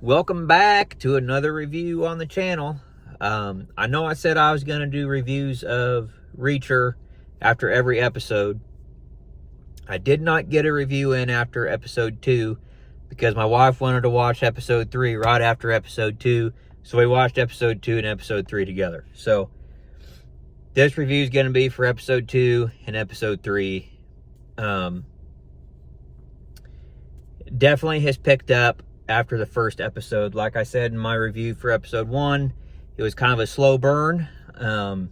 Welcome back to another review on the channel. I know I said I was going to do reviews of Reacher after every episode. I did not get a review in after episode 2 because my wife wanted to watch episode 3 right after episode 2. So we watched episode 2 and episode 3 together. So this review is going to be for episode 2 and episode 3. Definitely has picked up after the first episode. Like I said in my review for episode 1, it was kind of a slow burn. It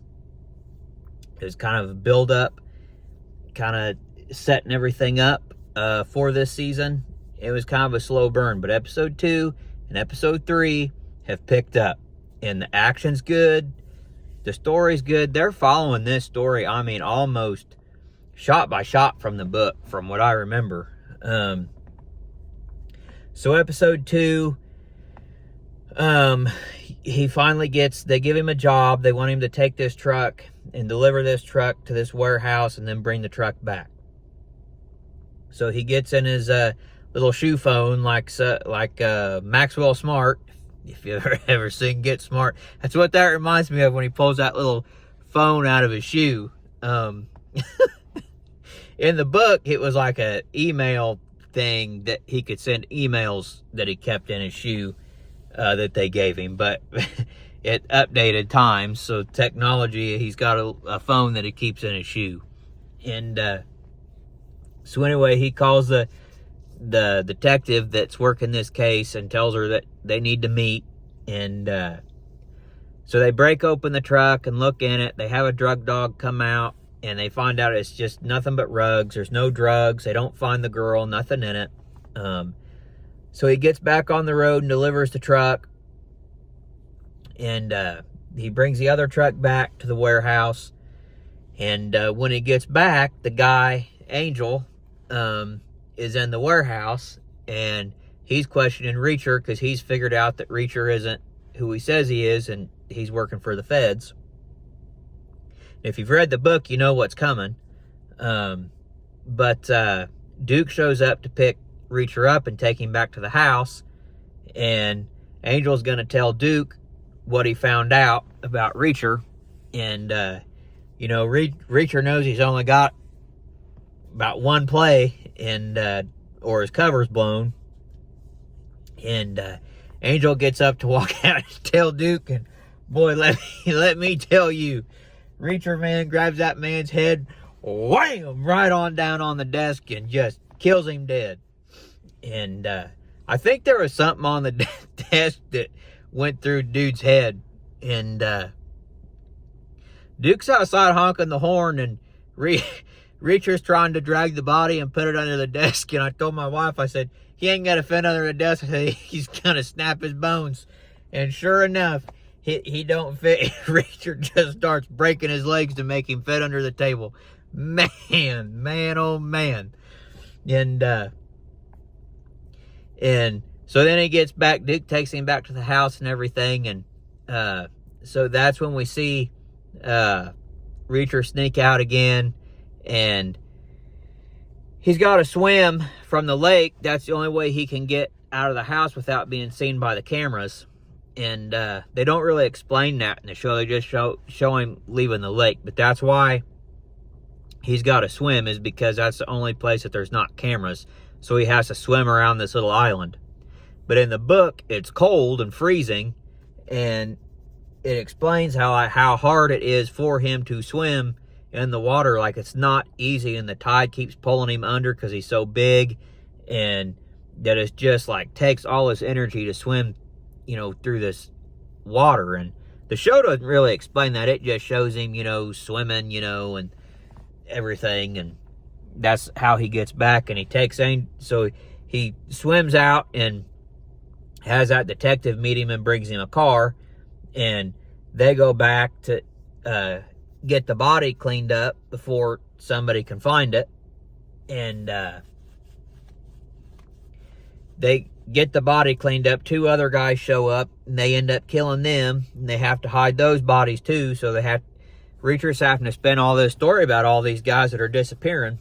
was kind of a build up, kind of setting everything up for this season. It was kind of a slow burn, but episode 2 and episode 3 have picked up, and the action's good, the story's good. They're following this story, I mean, almost shot by shot from the book, from what I remember. So episode 2, he finally they give him a job. They want him to take this truck and deliver this truck to this warehouse and then bring the truck back. So he gets in his little shoe phone like Maxwell Smart. If you've ever seen Get Smart, that's what that reminds me of when he pulls that little phone out of his shoe. In the book, it was like a email thing that he could send emails that he kept in his shoe that they gave him, but it updated times, so technology, he's got a phone that he keeps in his shoe. And so anyway, he calls the detective that's working this case and tells her that they need to meet. And so they break open the truck and look in it. They have a drug dog come out, and they find out it's just nothing but rugs. There's no drugs. They don't find the girl, nothing in it. So he gets back on the road and delivers the truck. And he brings the other truck back to the warehouse. And when he gets back, the guy, Angel, is in the warehouse. And he's questioning Reacher because he's figured out that Reacher isn't who he says he is, and he's working for the feds. If you've read the book, you know what's coming. But Duke shows up to pick Reacher up and take him back to the house. And Angel's going to tell Duke what he found out about Reacher. And, Reacher knows he's only got about one play, and or his cover's blown. And Angel gets up to walk out and tell Duke, and boy, let me tell you, Reacher man grabs that man's head, wham, right on down on the desk and just kills him dead. And I think there was something on the desk that went through dude's head. And Duke's outside honking the horn, and Reacher's trying to drag the body and put it under the desk. And I told my wife, I said, he ain't got to fit under the desk. I said, he's going to snap his bones. And sure enough, he don't fit. Reacher just starts breaking his legs to make him fit under the table. Man, oh man. And so then he gets back. Duke takes him back to the house and everything. And so that's when we see Reacher sneak out again. And he's got to swim from the lake. That's the only way he can get out of the house without being seen by the cameras. And they don't really explain that in the show. They just show him leaving the lake. But that's why he's got to swim, is because that's the only place that there's not cameras. So he has to swim around this little island. But in the book, it's cold and freezing. And it explains how hard it is for him to swim in the water. Like, it's not easy, and the tide keeps pulling him under because he's so big. And that it's just like takes all his energy to swim, through this water. And the show doesn't really explain that. It just shows him, swimming, and everything. And that's how he gets back. And he takes aim. So he swims out and has that detective meet him and brings him a car. And they go back to get the body cleaned up before somebody can find it. And they get the body cleaned up. 2 other guys show up, and they end up killing them. And they have to hide those bodies too. So Reacher's having to spin all this story about all these guys that are disappearing.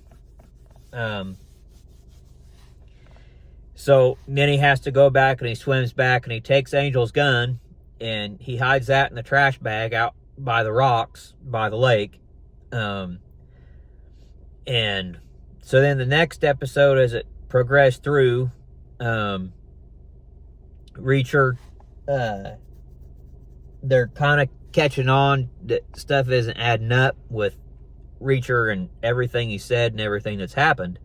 So then he has to go back and he swims back and he takes Angel's gun and he hides that in the trash bag out by the rocks by the lake. And so then the next episode, as it progressed through, Reacher, they're kind of catching on that stuff isn't adding up with Reacher and everything he said and everything that's happened.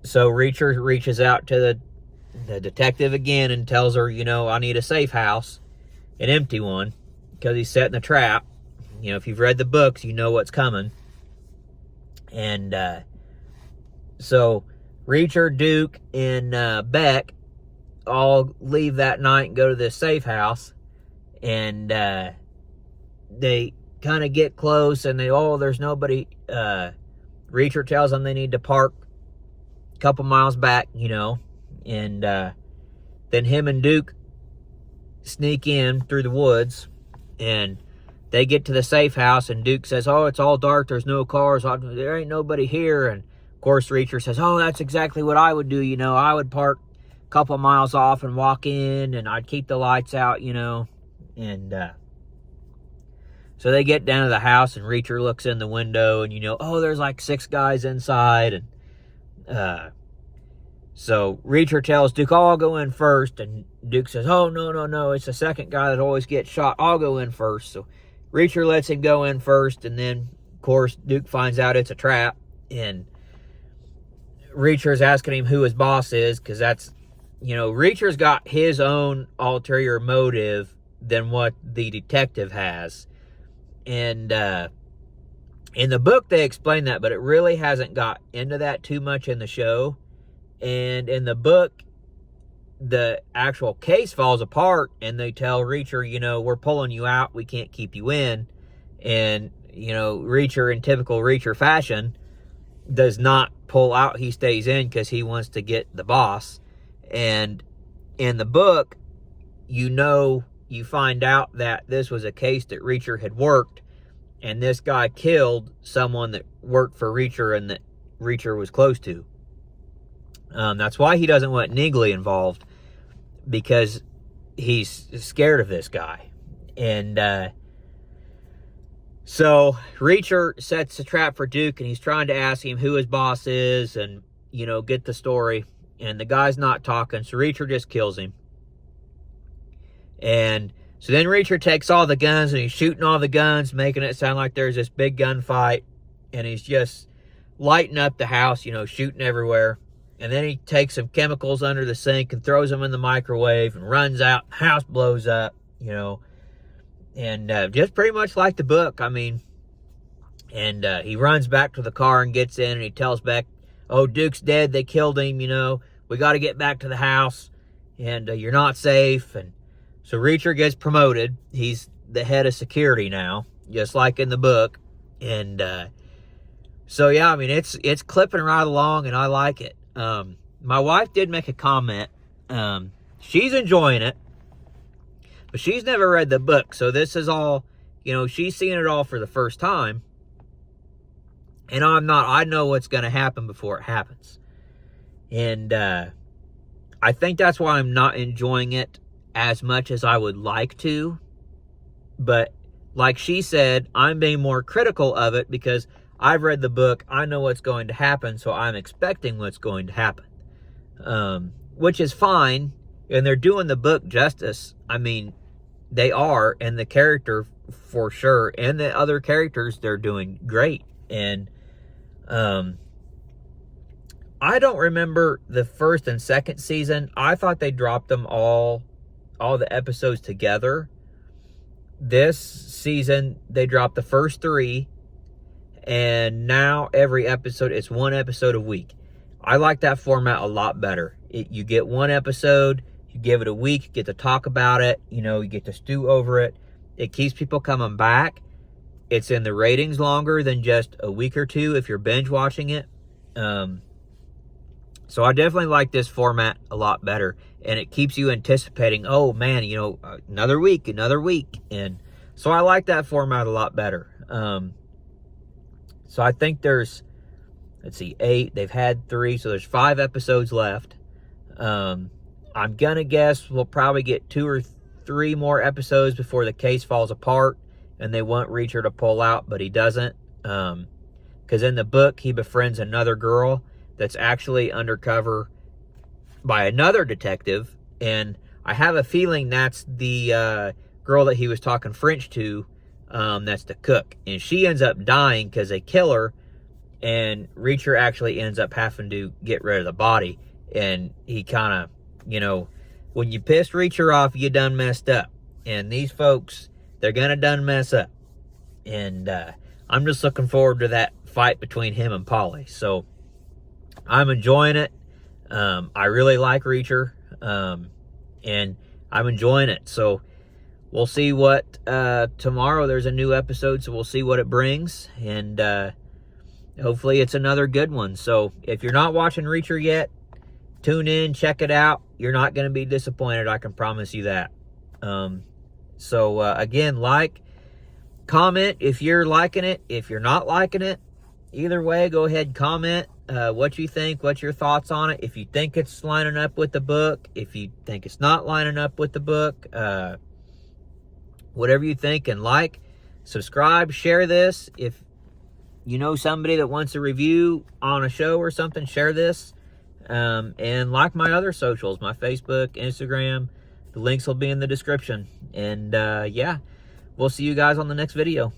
So Reacher reaches out to the detective again and tells her, I need a safe house, an empty one, because he's setting a trap. If you've read the books, you know what's coming. And so Reacher, Duke, and Beck all leave that night and go to this safe house. And they kind of get close and there's nobody. Reacher tells them they need to park a couple miles back, and then him and Duke sneak in through the woods, and they get to the safe house, and Duke says, "Oh, it's all dark, there's no cars, there ain't nobody here." And of course Reacher says, "Oh, that's exactly what I would do, I would park a couple miles off and walk in, and I'd keep the lights out, and so they get down to the house, and Reacher looks in the window, and there's like 6 guys inside. And so Reacher tells Duke, "Oh, I'll go in first." And Duke says, "Oh, no, it's the second guy that always gets shot. I'll go in first." So Reacher lets him go in first, and then, of course, Duke finds out it's a trap, and Reacher's asking him who his boss is, because that's, Reacher's got his own ulterior motive than what the detective has. And in the book they explain that, but it really hasn't got into that too much in the show. And in the book, the actual case falls apart, and they tell Reacher, we're pulling you out, we can't keep you in. And Reacher, in typical Reacher fashion, does not pull out, he stays in because he wants to get the boss. And in the book, you find out that this was a case that Reacher had worked, and this guy killed someone that worked for Reacher and that Reacher was close to. That's why he doesn't want Neagley involved, because he's scared of this guy. And so Reacher sets a trap for Duke, and he's trying to ask him who his boss is and, get the story. And the guy's not talking, so Reacher just kills him. And so then Reacher takes all the guns, and he's shooting all the guns, making it sound like there's this big gunfight. And he's just lighting up the house, shooting everywhere. And then he takes some chemicals under the sink and throws them in the microwave and runs out. The house blows up, And just pretty much like the book, And he runs back to the car and gets in, and he tells Beck, "Oh, Duke's dead, they killed him, we got to get back to the house, and you're not safe." And so Reacher gets promoted. He's the head of security now, just like in the book. And so, yeah, it's clipping right along, and I like it. My wife did make a comment. She's enjoying it, but she's never read the book. So this is all, she's seeing it all for the first time. And I'm not. I know what's going to happen before it happens. And I think that's why I'm not enjoying it as much as I would like to. But like she said, I'm being more critical of it because I've read the book. I know what's going to happen, so I'm expecting what's going to happen. Which is fine. And they're doing the book justice. They are. And the character, for sure. And the other characters, they're doing great. And I don't remember the first and second season. I thought they dropped them all the episodes together. This season, they dropped the first 3, and now every episode, it's 1 episode a week. I like that format a lot better. You get 1 episode, you give it a week, you get to talk about it, you get to stew over it. It keeps people coming back. It's in the ratings longer than just a week or 2 if you're binge watching it. So I definitely like this format a lot better. And it keeps you anticipating, oh man, another week. And so I like that format a lot better. So I think there's let's see, 8. They've had 3, so there's 5 episodes left. I'm gonna guess we'll probably get 2 or 3 more episodes before the case falls apart and they want Reacher to pull out, but he doesn't. Because in the book, he befriends another girl that's actually undercover by another detective, and I have a feeling that's the girl that he was talking French to. That's the cook, and she ends up dying because they kill her, and Reacher actually ends up having to get rid of the body. And he kind of, you know, when you pissed Reacher off, you done messed up. And these folks, they're gonna done mess up. And I'm just looking forward to that fight between him and Polly. So I'm enjoying it. I really like Reacher, and I'm enjoying it. So we'll see what, tomorrow there's a new episode, so we'll see what it brings, and hopefully it's another good one. So if you're not watching Reacher yet, tune in, check it out. You're not going to be disappointed, I can promise you that. Again, like, comment if you're liking it. If you're not liking it, either way, go ahead and comment what you think, what's your thoughts on it. If you think it's lining up with the book, if you think it's not lining up with the book, whatever you think, and like, subscribe, share this. If you know somebody that wants a review on a show or something, share this. And like my other socials, my Facebook, Instagram. The links will be in the description. And yeah, we'll see you guys on the next video.